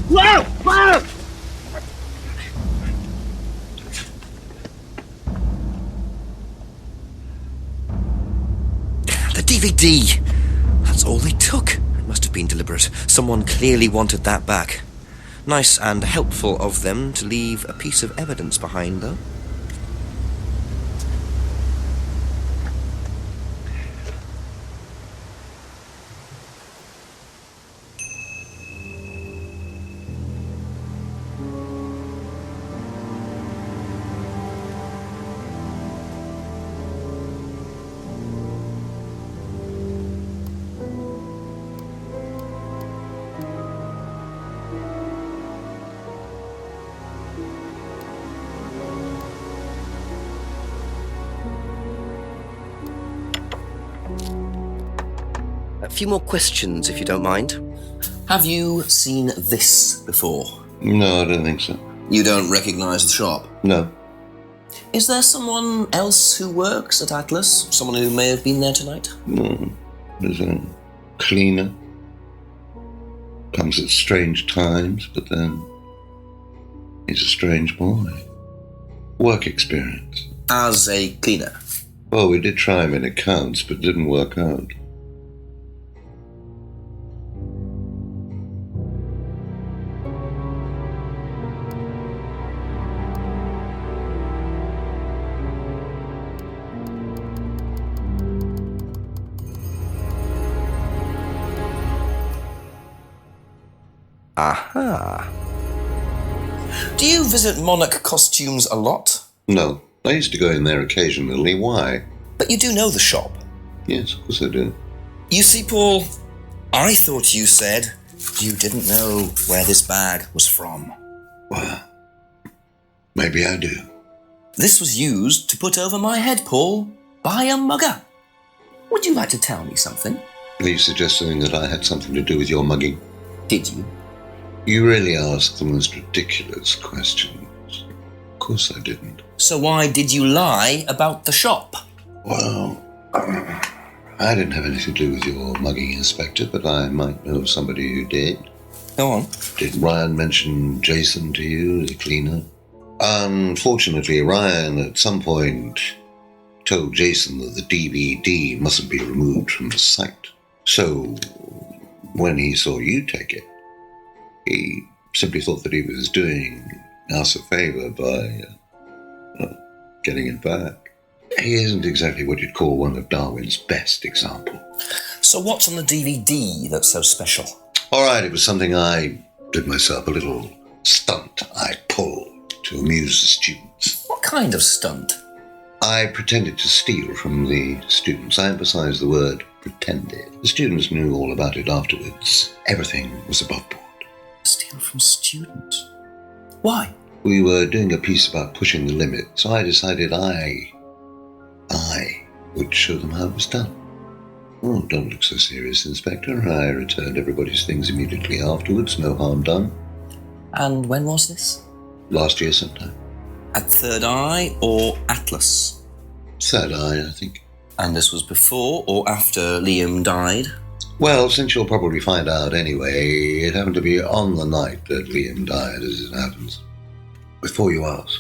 The DVD! That's all they took. It must have been deliberate. Someone clearly wanted that back. Nice and helpful of them to leave a piece of evidence behind, though. A few more questions, if you don't mind. Have you seen this before? No, I don't think so. You don't recognise the shop? No. Is there someone else who works at Atlas? Someone who may have been there tonight? No. There's a cleaner. Comes at strange times, but then he's a strange boy. Work experience. As a cleaner? Well, we did try him in accounts, but it didn't work out. Aha. Do you visit Monarch Costumes a lot? No. I used to go in there occasionally. Why? But you do know the shop? Yes, of course I do. You see, Paul, I thought you said you didn't know where this bag was from. Well, maybe I do. This was used to put over my head, Paul, by a mugger. Would you like to tell me something? Are you suggesting that I had something to do with your mugging? Did you? You really ask the most ridiculous questions. Of course I didn't. So why did you lie about the shop? Well, I didn't have anything to do with your mugging, Inspector, but I might know of somebody who did. Go on. Did Ryan mention Jason to you, the cleaner? Unfortunately, Ryan at some point told Jason that the DVD mustn't be removed from the site. So, when he saw you take it, he simply thought that he was doing us a favour by getting it back. He isn't exactly what you'd call one of Darwin's best examples. So what's on the DVD that's so special? All right, it was something I did myself, a little stunt I pulled to amuse the students. What kind of stunt? I pretended to steal from the students. I emphasize the word pretended. The students knew all about it afterwards. Everything was above board. Steal from students? Why? We were doing a piece about pushing the limit, so I decided I would show them how it was done. Oh, don't look so serious, Inspector. I returned everybody's things immediately afterwards. No harm done. And when was this? Last year sometime. At Third Eye or Atlas? Third Eye, I think. And this was before or after Liam died? Well, since you'll probably find out anyway, it happened to be on the night that Liam died, as it happens. Before you ask,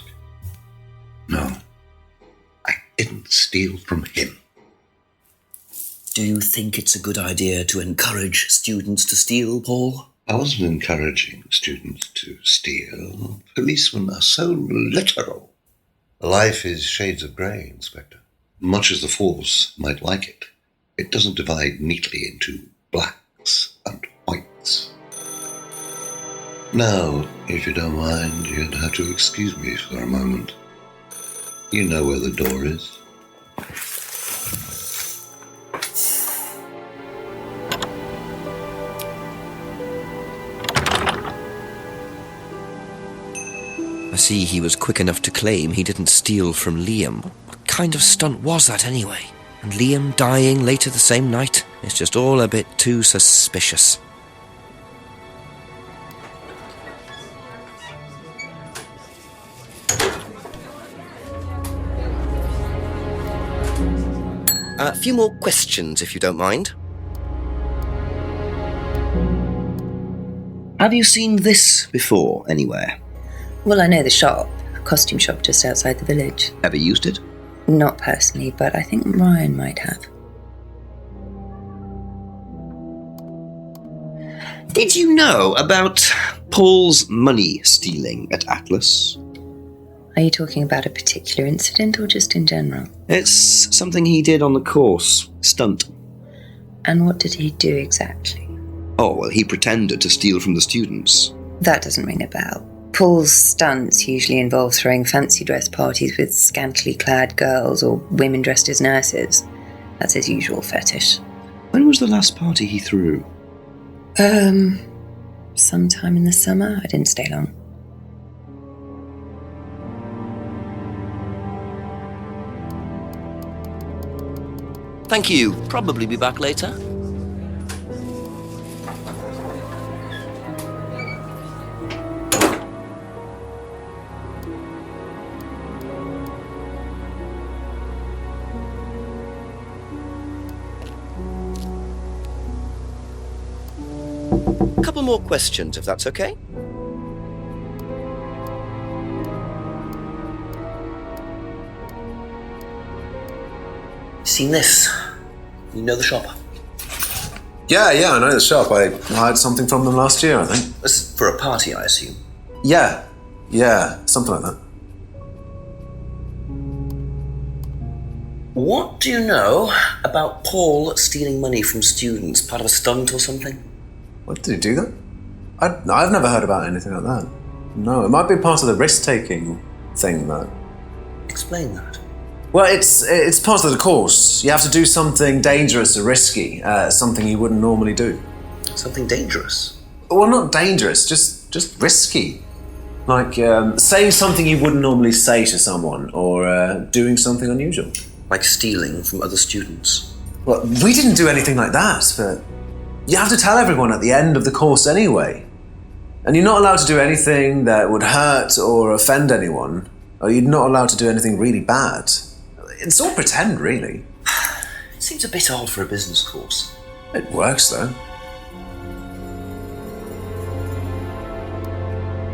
no, I didn't steal from him. Do you think it's a good idea to encourage students to steal, Paul? I wasn't encouraging students to steal. Policemen are so literal. Life is shades of grey, Inspector. Much as the Force might like it, it doesn't divide neatly into blacks and whites. Now, if you don't mind, you'd have to excuse me for a moment. You know where the door is. I see he was quick enough to claim he didn't steal from Liam. What kind of stunt was that anyway? And Liam dying later the same night? It's just all a bit too suspicious. A few more questions, if you don't mind. Have you seen this before, anywhere? Well, I know the shop, a costume shop just outside the village. Ever used it? Not personally, but I think Ryan might have. Did you know about Paul's money stealing at Atlas? Are you talking about a particular incident or just in general? It's something he did on the course. Stunt. And what did he do exactly? Oh, well, he pretended to steal from the students. That doesn't ring a bell. Paul's stunts usually involve throwing fancy dress parties with scantily clad girls or women dressed as nurses. That's his usual fetish. When was the last party he threw? Sometime in the summer. I didn't stay long. Thank you. Probably be back later. A couple more questions, if that's okay. Seen this? You know the shop? Yeah, I know the shop. I hired something from them last year, I think. This is for a party, I assume. Yeah, something like that. What do you know about Paul stealing money from students? Part of a stunt or something? What, did he do that? I've never heard about anything like that. No, it might be part of the risk-taking thing, though. Explain that. Well, it's part of the course. You have to do something dangerous or risky, something you wouldn't normally do. Something dangerous? Well, not dangerous, just risky. Like saying something you wouldn't normally say to someone, or doing something unusual. Like stealing from other students? Well, we didn't do anything like that, but you have to tell everyone at the end of the course anyway. And you're not allowed to do anything that would hurt or offend anyone, or you're not allowed to do anything really bad. It's all pretend, really. It seems a bit odd for a business course. It works, though.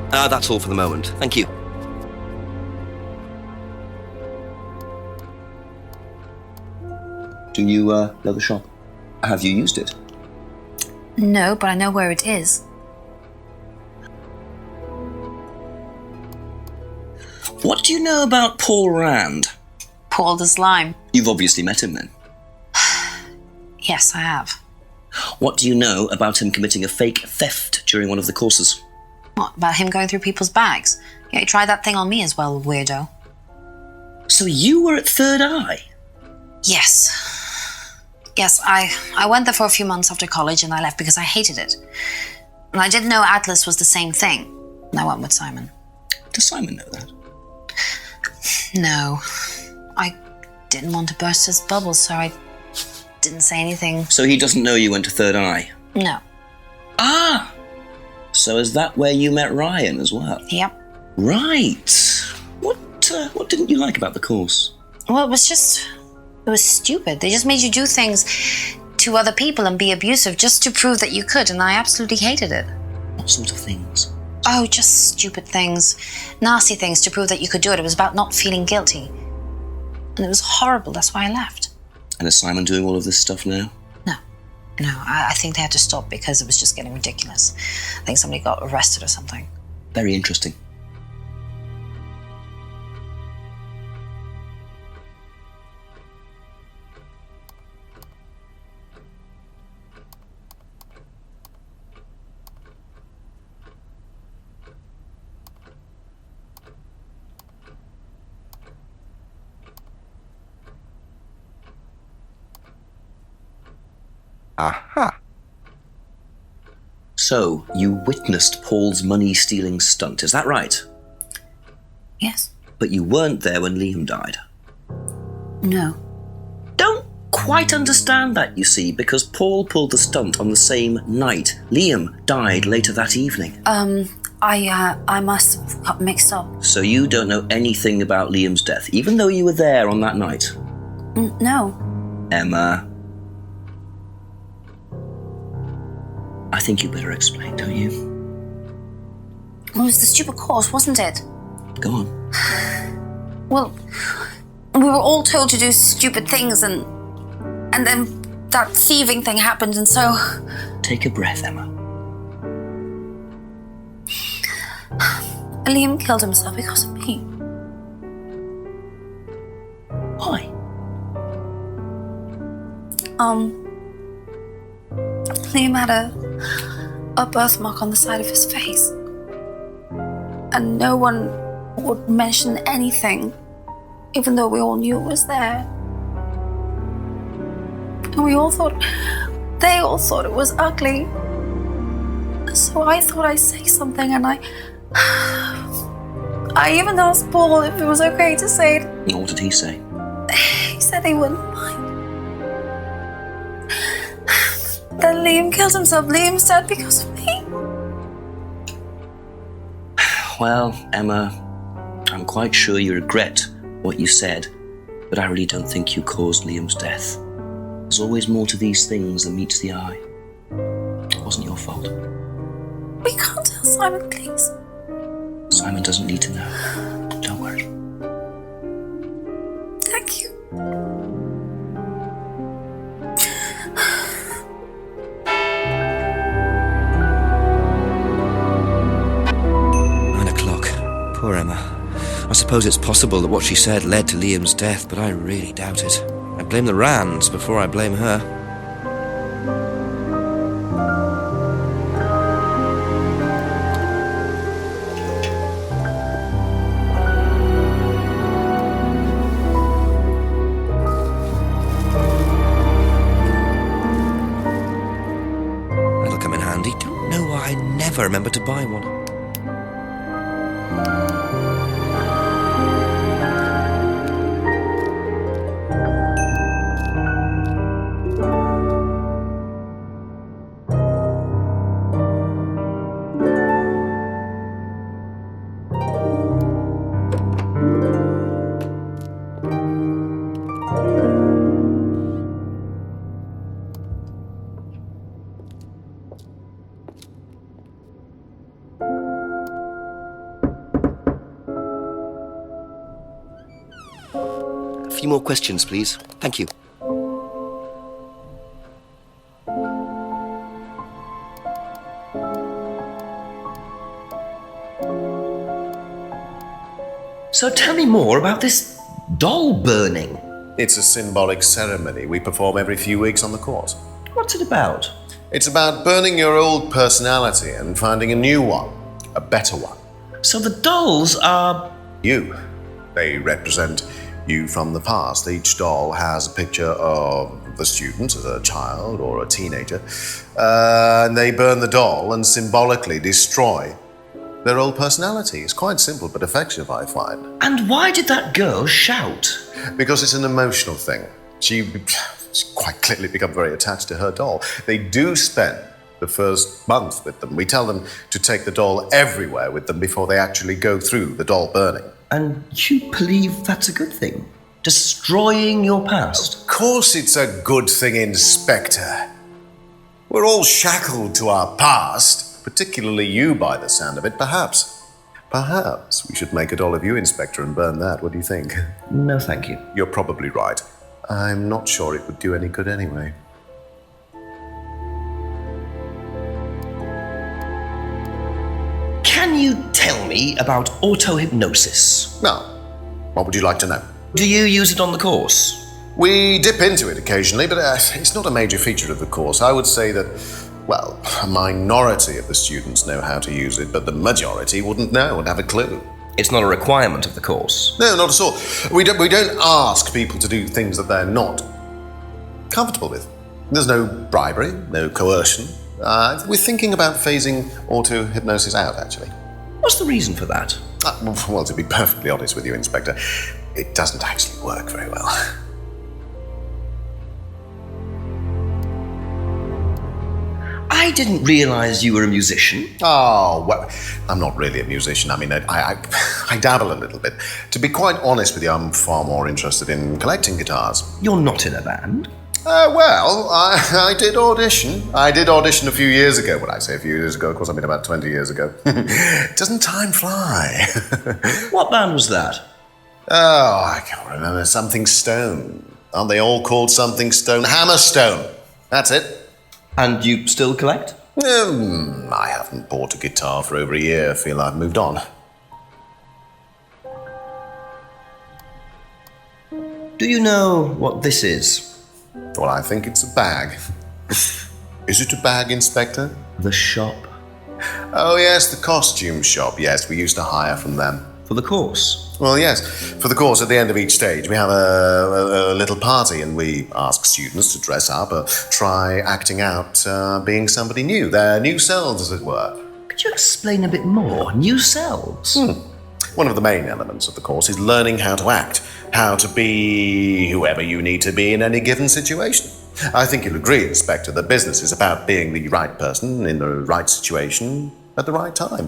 That's all for the moment. Thank you. Do you know the shop? Have you used it? No, but I know where it is. What do you know about Paul Rand? Paul the Slime. You've obviously met him then. Yes, I have. What do you know about him committing a fake theft during one of the courses? What, about him going through people's bags? Yeah, he tried that thing on me as well, weirdo. So you were at Third Eye? Yes. Yes, I went there for a few months after college and I left because I hated it. And I didn't know Atlas was the same thing. And I went with Simon. Does Simon know that? No. I didn't want to burst his bubble, so I didn't say anything. So he doesn't know you went to Third Eye? No. Ah! So is that where you met Ryan as well? Yep. Right. What didn't you like about the course? Well, it was stupid. They just made you do things to other people and be abusive just to prove that you could, and I absolutely hated it. What sort of things? Oh, just stupid things. Nasty things to prove that you could do it. It was about not feeling guilty. And it was horrible. That's why I left. And is Simon doing all of this stuff now? No, I think they had to stop because it was just getting ridiculous. I think somebody got arrested or something. Very interesting. Aha! So, you witnessed Paul's money-stealing stunt, is that right? Yes. But you weren't there when Liam died? No. Don't quite understand that, you see, because Paul pulled the stunt on the same night. Liam died later that evening. I must have got mixed up. So you don't know anything about Liam's death, even though you were there on that night? No. Emma. I think you better explain, don't you? It was the stupid course, wasn't it? Go on. Well, we were all told to do stupid things, and then that thieving thing happened, and so... Take a breath, Emma. Liam killed himself because of me. Why? Liam had a birthmark on the side of his face. And no one would mention anything, even though we all knew it was there. And they all thought it was ugly. So I thought I'd say something, and I even asked Paul if it was okay to say it. What did he say? He said he wouldn't mind. Then Liam killed himself. Liam's dead because of me. Well, Emma, I'm quite sure you regret what you said, but I really don't think you caused Liam's death. There's always more to these things than meets the eye. It wasn't your fault. We can't tell Simon, please. Simon doesn't need to know. Don't worry. Thank you. Poor Emma. I suppose it's possible that what she said led to Liam's death, but I really doubt it. I blame the Rands before I blame her. That'll come in handy. Don't know why I never remember to buy one. A few more questions, please. Thank you. So tell me more about this doll burning. It's a symbolic ceremony we perform every few weeks on the course. What's it about? It's about burning your old personality and finding a new one, a better one. So the dolls are... You. They represent you from the past. Each doll has a picture of the student as a child or a teenager, and they burn the doll and symbolically destroy their old personality. It's quite simple but effective, I find. And why did that girl shout? Because it's an emotional thing. She's quite clearly become very attached to her doll. They do spend the first month with them. We tell them to take the doll everywhere with them before they actually go through the doll burning. And you believe that's a good thing? Destroying your past? Of course it's a good thing, Inspector. We're all shackled to our past, particularly you by the sound of it. Perhaps we should make a doll of you, Inspector, and burn that. What do you think? No, thank you. You're probably right. I'm not sure it would do any good anyway. Can you tell me about auto-hypnosis? Now, what would you like to know? Do you use it on the course? We dip into it occasionally, but it's not a major feature of the course. I would say that, well, a minority of the students know how to use it, but the majority wouldn't know and have a clue. It's not a requirement of the course. No, not at all. We don't ask people to do things that they're not comfortable with. There's no bribery, no coercion. We're thinking about phasing auto-hypnosis out, actually. What's the reason for that? Well, to be perfectly honest with you, Inspector, it doesn't actually work very well. I didn't realize you were a musician. Oh, well, I'm not really a musician. I mean, I dabble a little bit. To be quite honest with you, I'm far more interested in collecting guitars. You're not in a band? Well, I did audition. I did audition a few years ago. When I say a few years ago, of course I mean about 20 years ago. Doesn't time fly? What band was that? Oh, I can't remember. Something Stone. Aren't they all called something Stone? Hammerstone. That's it. And you still collect? I haven't bought a guitar for over a year. I feel I've moved on. Do you know what this is? Well, I think it's a bag. Is it a bag, Inspector? The shop. Oh, yes, the costume shop. Yes, we used to hire from them. For the course? Well, yes. For the course, at the end of each stage, we have a little party and we ask students to dress up or try acting out being somebody new, their new selves, as it were. Could you explain a bit more? New selves? One of the main elements of the course is learning how to act, how to be whoever you need to be in any given situation. I think you'll agree, Inspector, that business is about being the right person in the right situation at the right time.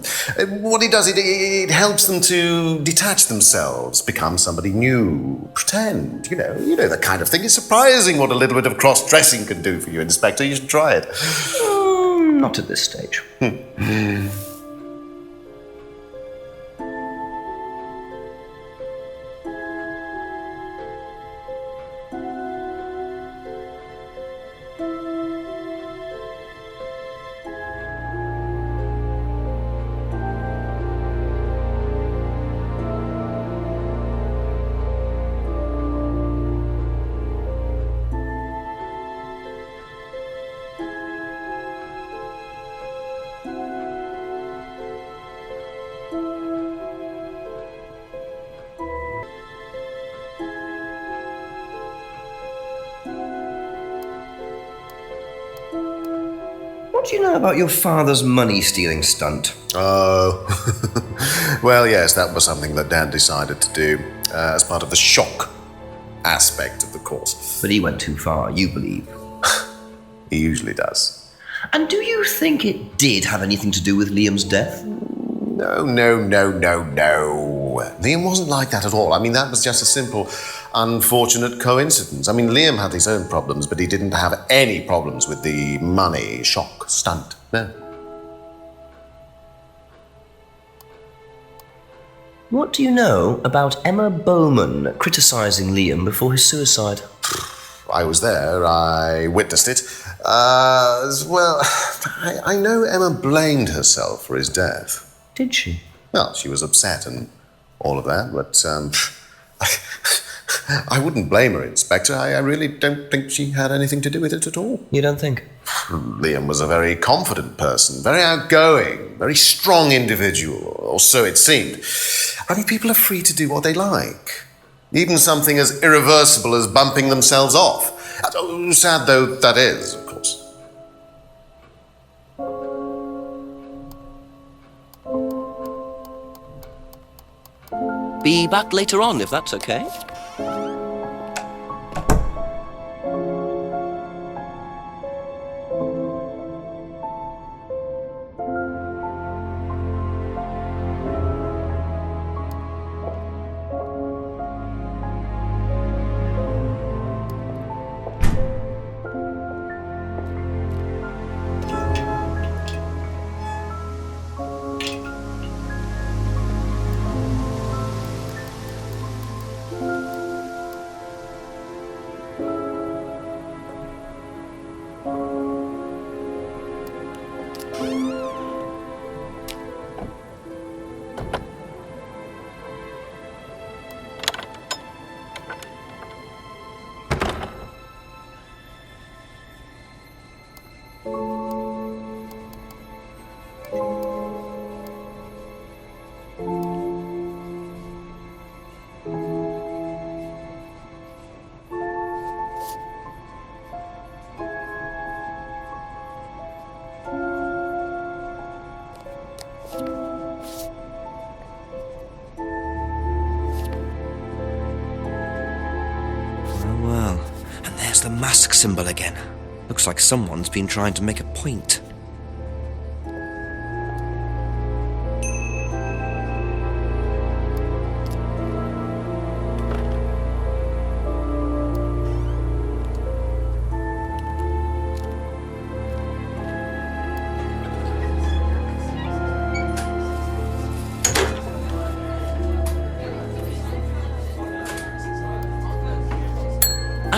What it does, it helps them to detach themselves, become somebody new, pretend, you know, that kind of thing. It's surprising what a little bit of cross-dressing can do for you, Inspector. You should try it. Not at this stage. What do you know about your father's money-stealing stunt? Oh, well, yes, that was something that Dad decided to do as part of the shock aspect of the course. But he went too far, you believe. He usually does. And do you think it did have anything to do with Liam's death? No. Liam wasn't like that at all. I mean, that was just a simple, unfortunate coincidence. I mean, Liam had his own problems, but he didn't have any problems with the money shock stunt. No. What do you know about Emma Bowman criticising Liam before his suicide? I was there. I witnessed it. Well, I know Emma blamed herself for his death. Did she? Well, she was upset and all of that, but I wouldn't blame her, Inspector. I really don't think she had anything to do with it at all. You don't think? Liam was a very confident person, very outgoing, very strong individual, or so it seemed. I mean, people are free to do what they like. Even something as irreversible as bumping themselves off. Sad though that is, of course. Be back later on, if that's okay. The mask symbol again. Looks like someone's been trying to make a point.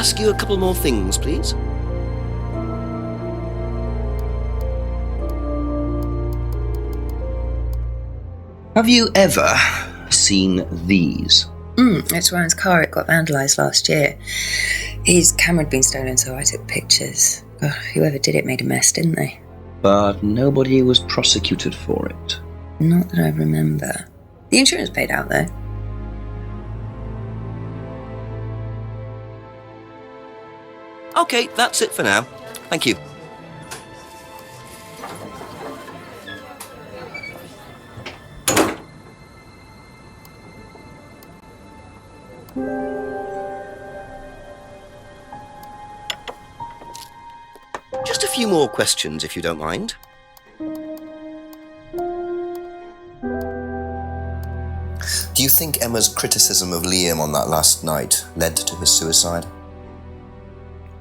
ask you a couple more things, please? Have you ever seen these? It's Ryan's car. It got vandalised last year. His camera had been stolen, so I took pictures. God, whoever did it made a mess, didn't they? But nobody was prosecuted for it. Not that I remember. The insurance paid out, though. Okay, that's it for now. Thank you. Just a few more questions, if you don't mind. Do you think Emma's criticism of Liam on that last night led to his suicide?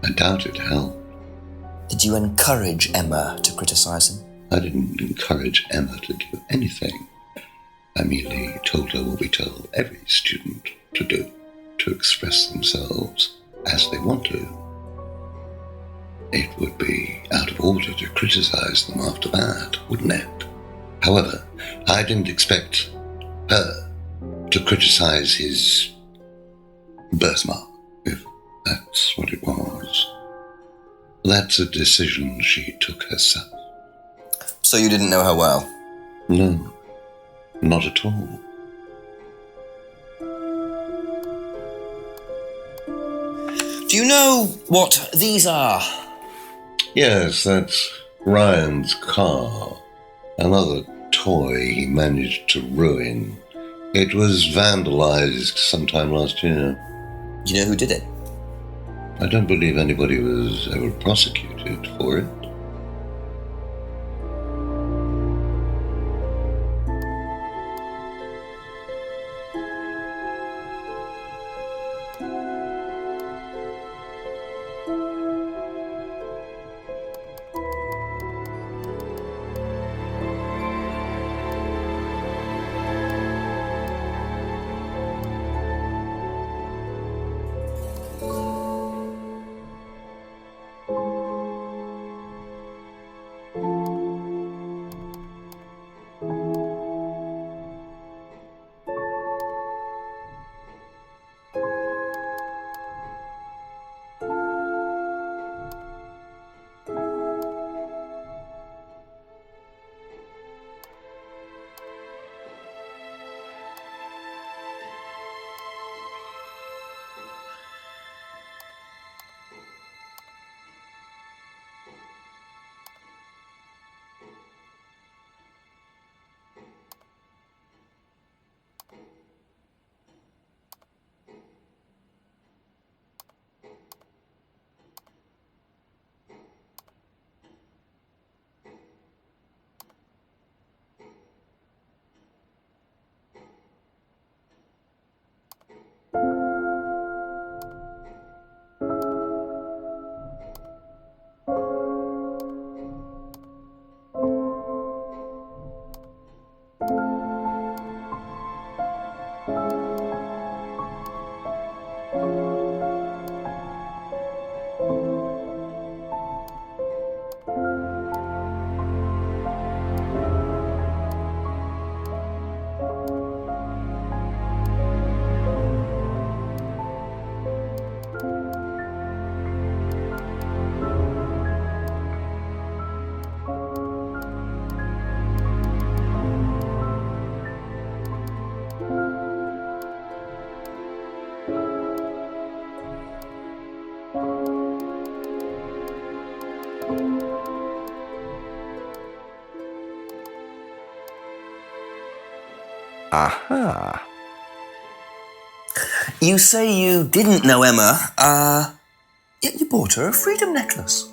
I doubt it helped. Did you encourage Emma to criticize him? I didn't encourage Emma to do anything. I merely told her what we tell every student to do, to express themselves as they want to. It would be out of order to criticize them after that, wouldn't it? However, I didn't expect her to criticize his birthmark, if that's what it was. That's a decision she took herself. So you didn't know her well? No, not at all. Do you know what these are? Yes, that's Ryan's car. Another toy he managed to ruin. It was vandalized sometime last year. Do you know who did it? I don't believe anybody was ever prosecuted for it. Aha. You say you didn't know Emma, yet you bought her a freedom necklace.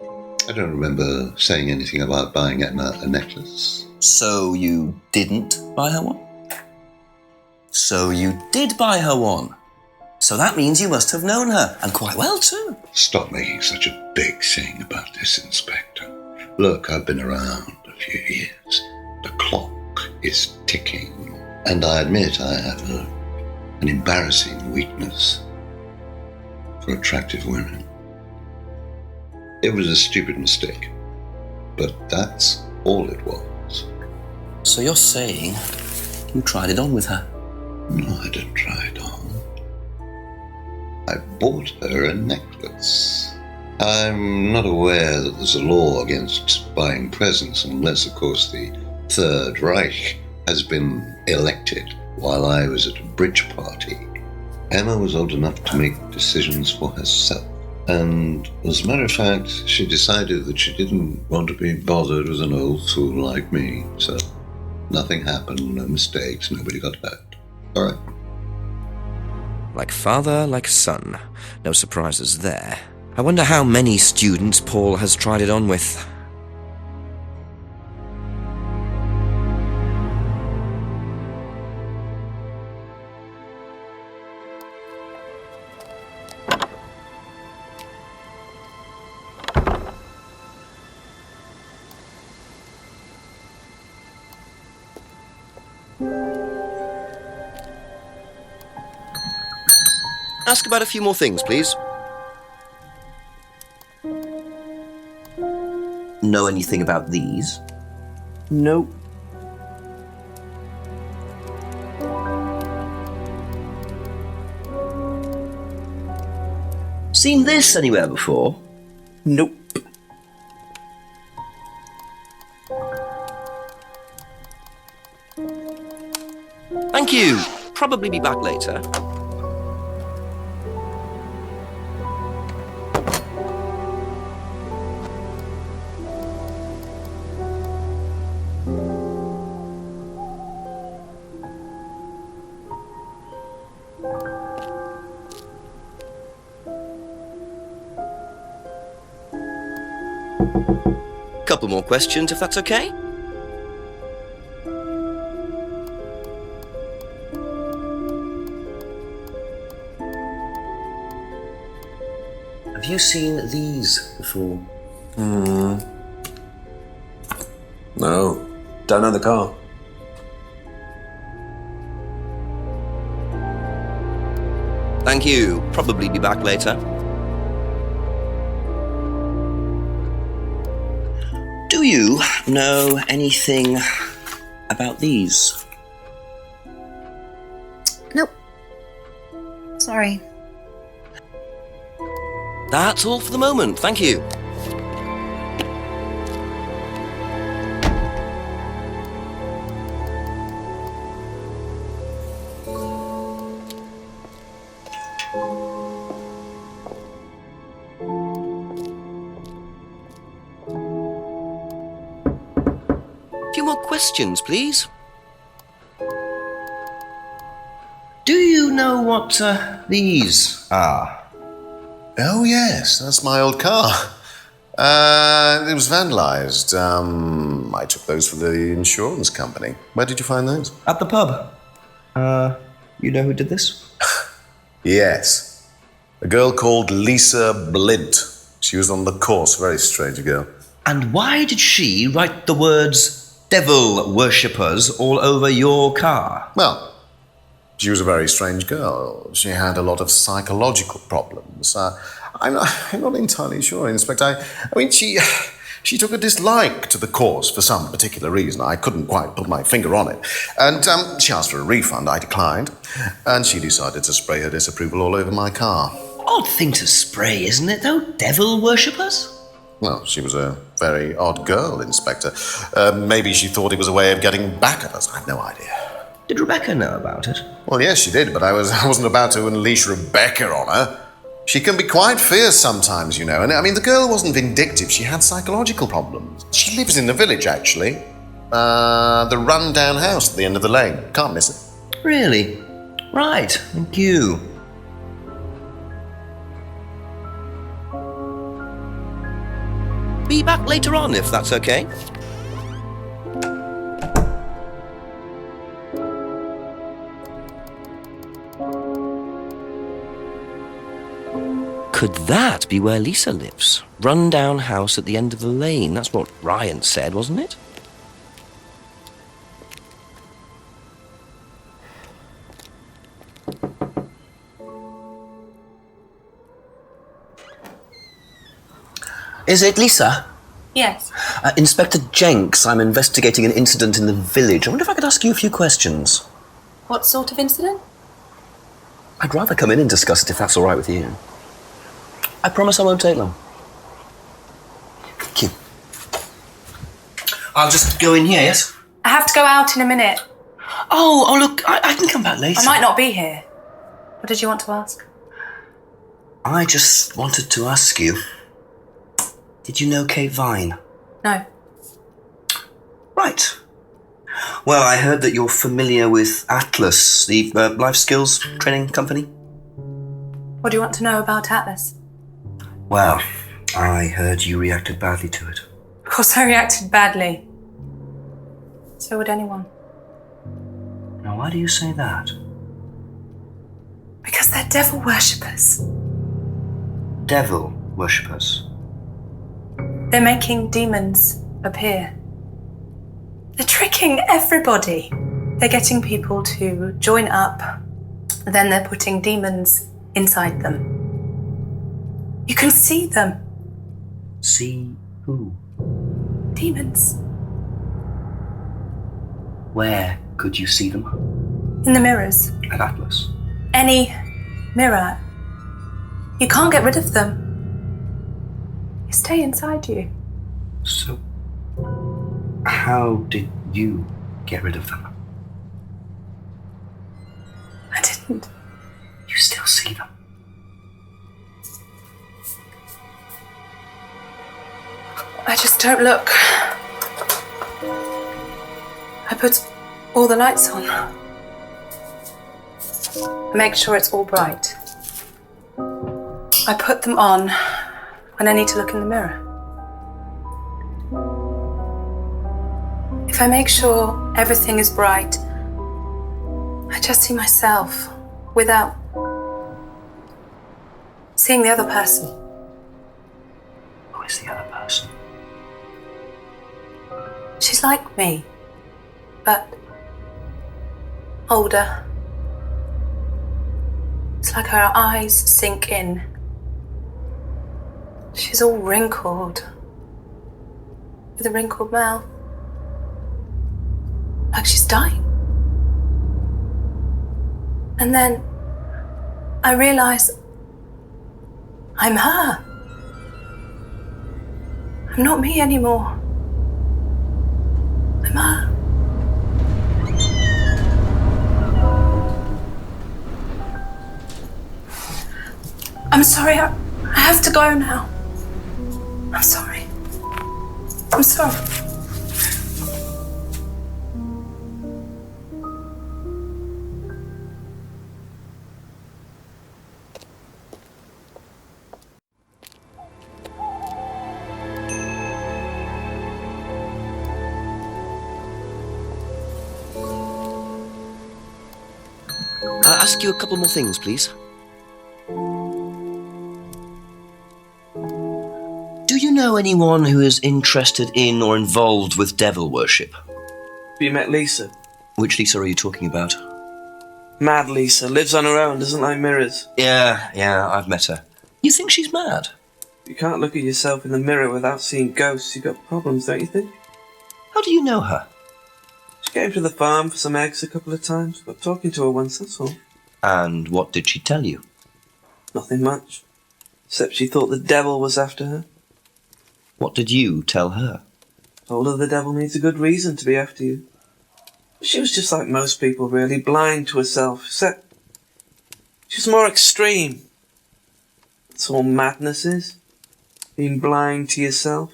I don't remember saying anything about buying Emma a necklace. So you didn't buy her one? So you did buy her one. So that means you must have known her, and quite well too. Stop making such a big thing about this, Inspector. Look, I've been around a few years. The clock is ticking, and I admit I have an embarrassing weakness. for attractive women. It was a stupid mistake, but that's all it was. So you're saying you tried it on with her? No, I didn't try it on. I bought her a necklace. I'm not aware that there's a law against buying presents unless, of course, the Third Reich has been elected while I was at a bridge party. Emma was old enough to make decisions for herself. And as a matter of fact, she decided that she didn't want to be bothered with an old fool like me. So nothing happened, no mistakes, nobody got hurt. All right. Like father, like son. No surprises there. I wonder how many students Paul has tried it on with. Ask about a few more things, please. Know anything about these? Nope. Seen this anywhere before? Nope. Thank you. Probably be back later. Couple more questions, if that's okay? Have you seen these before? No. Don't know the car. Thank you. Probably be back later. Do you know anything about these? Nope. Sorry. That's all for the moment. Thank you. Few more questions, please. Do you know what these are? Oh, yes, that's my old car. It was vandalized. I took those for the insurance company. Where did you find those? At the pub. You know who did this? Yes. A girl called Lisa Blint. She was on the course, very strange girl. And why did she write the words devil worshippers all over your car? Well, she was a very strange girl. She had a lot of psychological problems. I'm not entirely sure, Inspector. I mean, she took a dislike to the course for some particular reason. I couldn't quite put my finger on it. And she asked for a refund. I declined. And she decided to spray her disapproval all over my car. Odd thing to spray, isn't it, though? Devil worshippers? Well, she was a very odd girl, Inspector. Maybe she thought it was a way of getting back at us. I've no idea. Did Rebecca know about it? Well, yes, she did, but I wasn't about to unleash Rebecca on her. She can be quite fierce sometimes, you know. And I mean, the girl wasn't vindictive. She had psychological problems. She lives in the village, actually. The run-down house at the end of the lane. Can't miss it. Really? Right, thank you. Be back later on, if that's okay. Could that be where Lisa lives? Run-down house at the end of the lane. That's what Ryan said, wasn't it? Is it Lisa? Yes. Inspector Jenks, I'm investigating an incident in the village. I wonder if I could ask you a few questions. What sort of incident? I'd rather come in and discuss it if that's all right with you. I promise I won't take long. Thank you. I'll just go in here, yes? I have to go out in a minute. Oh, look, I can come back later. I might not be here. What did you want to ask? I just wanted to ask you, did you know Kate Vine? No. Right. Well, I heard that you're familiar with Atlas, the life skills training company. What do you want to know about Atlas? Well, I heard you reacted badly to it. Of course I reacted badly. So would anyone. Now, why do you say that? Because they're devil worshippers. Devil worshippers. They're making demons appear. They're tricking everybody. They're getting people to join up, then they're putting demons inside them. You can see them. See who? Demons. Where could you see them? In the mirrors. At Atlas. Any mirror. You can't get rid of them. They stay inside you. So, how did you get rid of them? I didn't. You still see them? I just don't look. I put all the lights on. I make sure it's all bright. I put them on when I need to look in the mirror. If I make sure everything is bright, I just see myself without seeing the other person. Who is the other person? She's like me, but older. It's like her eyes sink in. She's all wrinkled, with a wrinkled mouth. Like she's dying. And then I realise I'm her. I'm not me anymore. I'm her. I'm sorry, I have to go now. I'm sorry. I'm sorry. I'll ask you a couple more things, please. Do you know anyone who is interested in or involved with devil worship? Have you met Lisa? Which Lisa are you talking about? Mad Lisa. Lives on her own, doesn't like mirrors. Yeah, I've met her. You think she's mad? You can't look at yourself in the mirror without seeing ghosts. You've got problems, don't you think? How do you know her? She came to the farm for some eggs a couple of times. Got talking to her once, that's all. And what did she tell you? Nothing much. Except she thought the devil was after her. What did you tell her? Told her the devil needs a good reason to be after you. She was just like most people, really, blind to herself, except she was more extreme. That's all madness is. Being blind to yourself.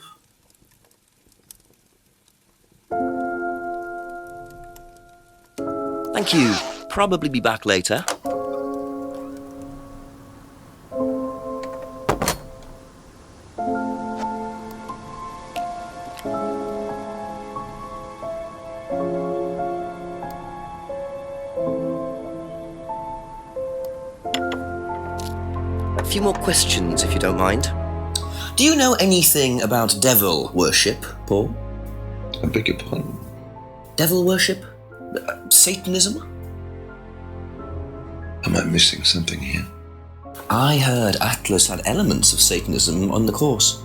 Thank you. Probably be back later. A few more questions, if you don't mind. Do you know anything about devil worship, Paul? I beg your pardon? Devil worship? Satanism? Am I missing something here? I heard Atlas had elements of Satanism on the course.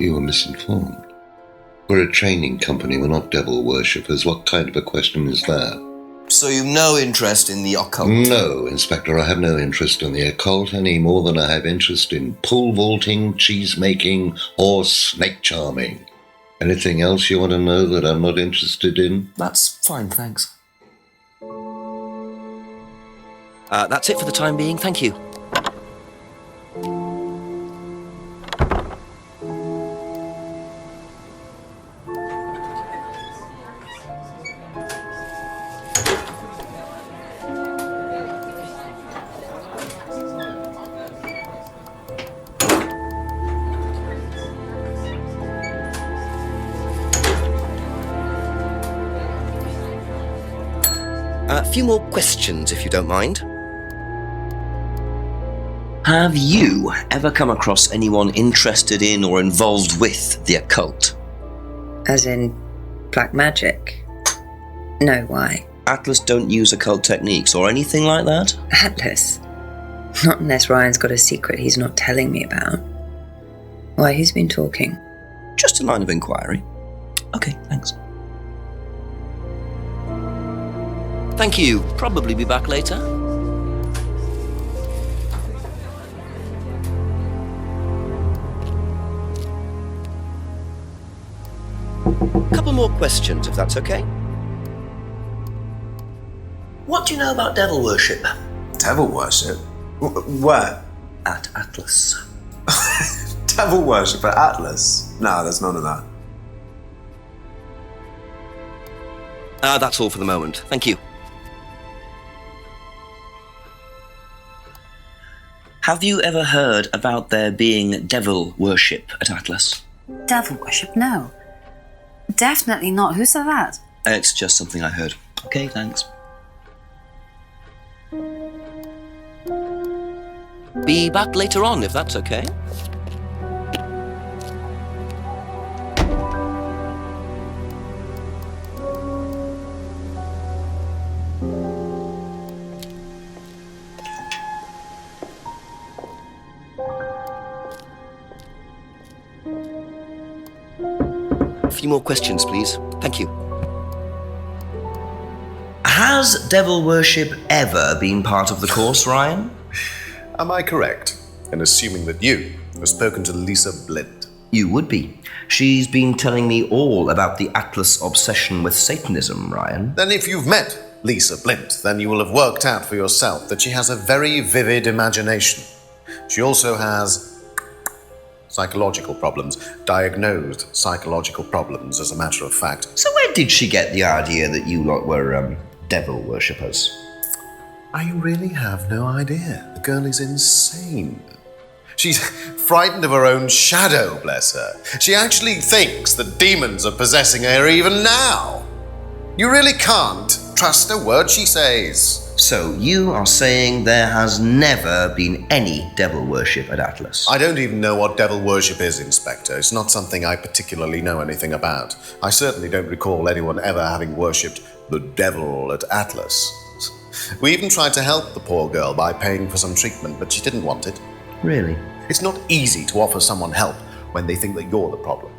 You were misinformed. We're a training company, we're not devil worshippers. What kind of a question is that? So you've no interest in the occult? No, Inspector, I have no interest in the occult any more than I have interest in pole vaulting, cheese making, or snake charming. Anything else you want to know that I'm not interested in? That's fine, thanks. That's it for the time being, thank you. A few more questions, if you don't mind. Have you ever come across anyone interested in or involved with the occult? As in black magic? No, why? Atlas don't use occult techniques or anything like that? Atlas? Not unless Ryan's got a secret he's not telling me about. Why, who's been talking? Just a line of inquiry. Okay, thanks. Thank you. Probably be back later. Couple more questions, if that's okay. What do you know about devil worship? Devil worship? Where? At Atlas. Devil worship at Atlas? No, there's none of that. That's all for the moment. Thank you. Have you ever heard about there being devil worship at Atlas? Devil worship? No. Definitely not. Who said that? It's just something I heard. Okay, thanks. Be back later on, if that's okay. A few more questions, please. Thank you. Has devil worship ever been part of the course, Ryan? Am I correct in assuming that you have spoken to Lisa Blint? You would be. She's been telling me all about the Atlas obsession with Satanism, Ryan. Then if you've met Lisa Blint, then you will have worked out for yourself that she has a very vivid imagination. She also has psychological problems, diagnosed psychological problems, as a matter of fact. So where did she get the idea that you lot were, devil worshippers? I really have no idea. The girl is insane. She's frightened of her own shadow, bless her. She actually thinks that demons are possessing her even now. You really can't trust a word she says. So you are saying there has never been any devil worship at Atlas? I don't even know what devil worship is, Inspector. It's not something I particularly know anything about. I certainly don't recall anyone ever having worshipped the devil at Atlas. We even tried to help the poor girl by paying for some treatment, but she didn't want it. Really? It's not easy to offer someone help when they think that you're the problem.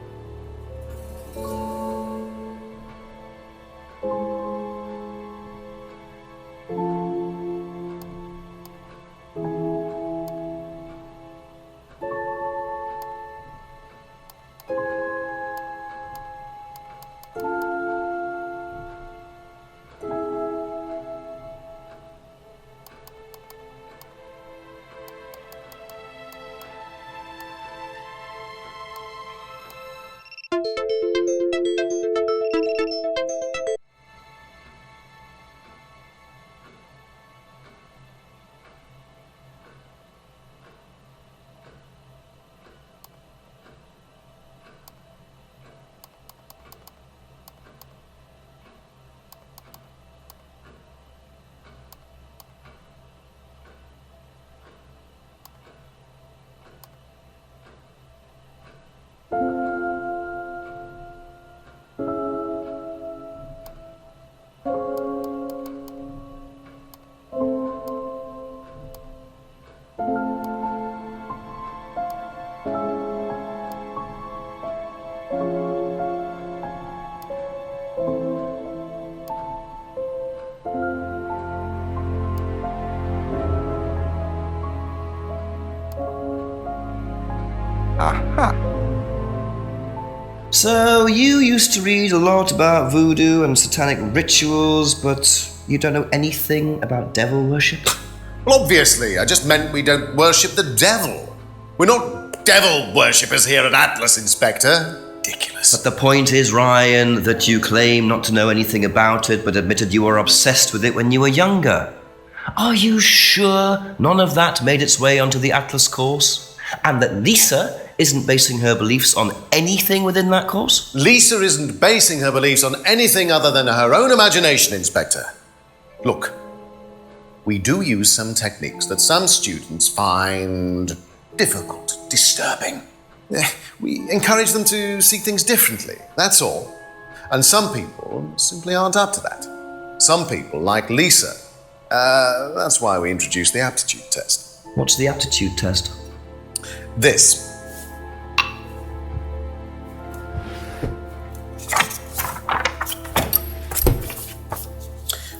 So, you used to read a lot about voodoo and satanic rituals, but you don't know anything about devil worship? Well, obviously, I just meant we don't worship the devil. We're not devil worshippers here at Atlas, Inspector. Ridiculous. But the point is, Ryan, that you claim not to know anything about it, but admitted you were obsessed with it when you were younger. Are you sure none of that made its way onto the Atlas course? And that Lisa isn't basing her beliefs on anything within that course? Lisa isn't basing her beliefs on anything other than her own imagination, Inspector. Look, we do use some techniques that some students find difficult, disturbing. We encourage them to see things differently, that's all. And some people simply aren't up to that. Some people, like Lisa, that's why we introduced the aptitude test. What's the aptitude test? This.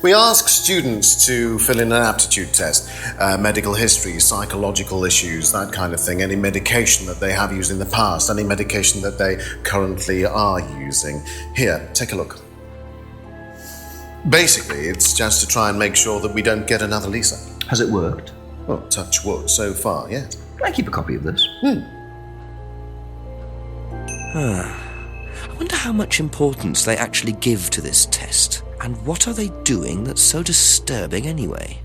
We ask students to fill in an aptitude test, medical history, psychological issues, that kind of thing, any medication that they have used in the past, any medication that they currently are using. Here, take a look. Basically, it's just to try and make sure that we don't get another Lisa. Has it worked? Well, touch wood so far, yes. Can I keep a copy of this? I wonder how much importance they actually give to this test. And what are they doing that's so disturbing anyway?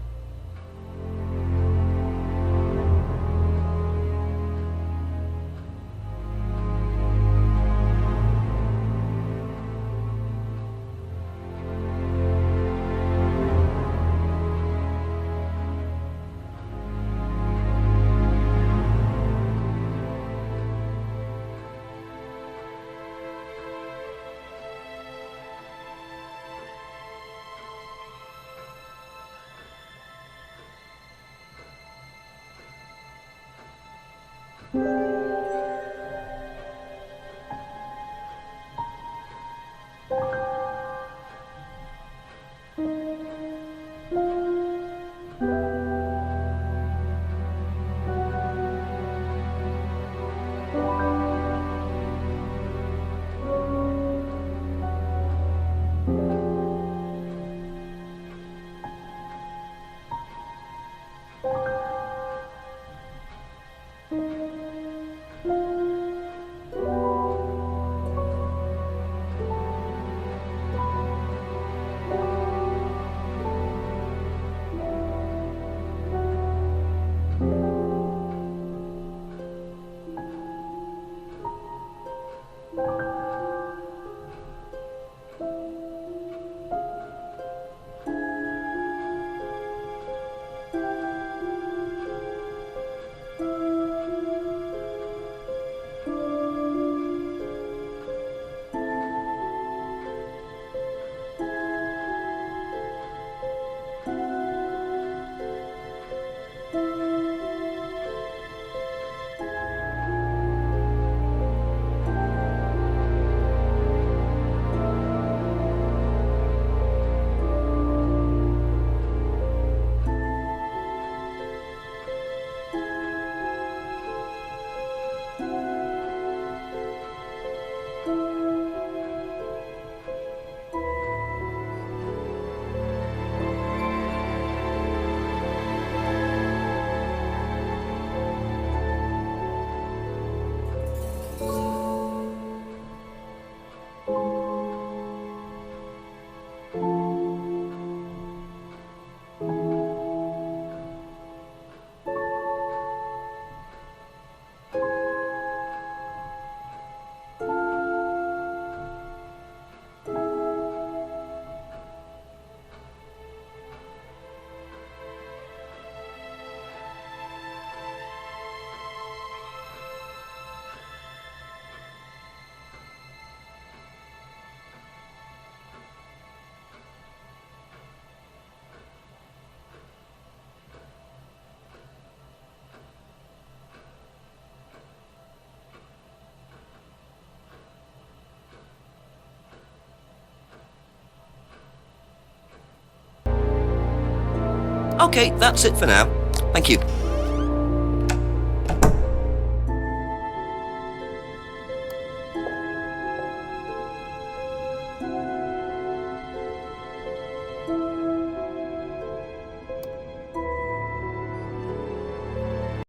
Okay, that's it for now. Thank you.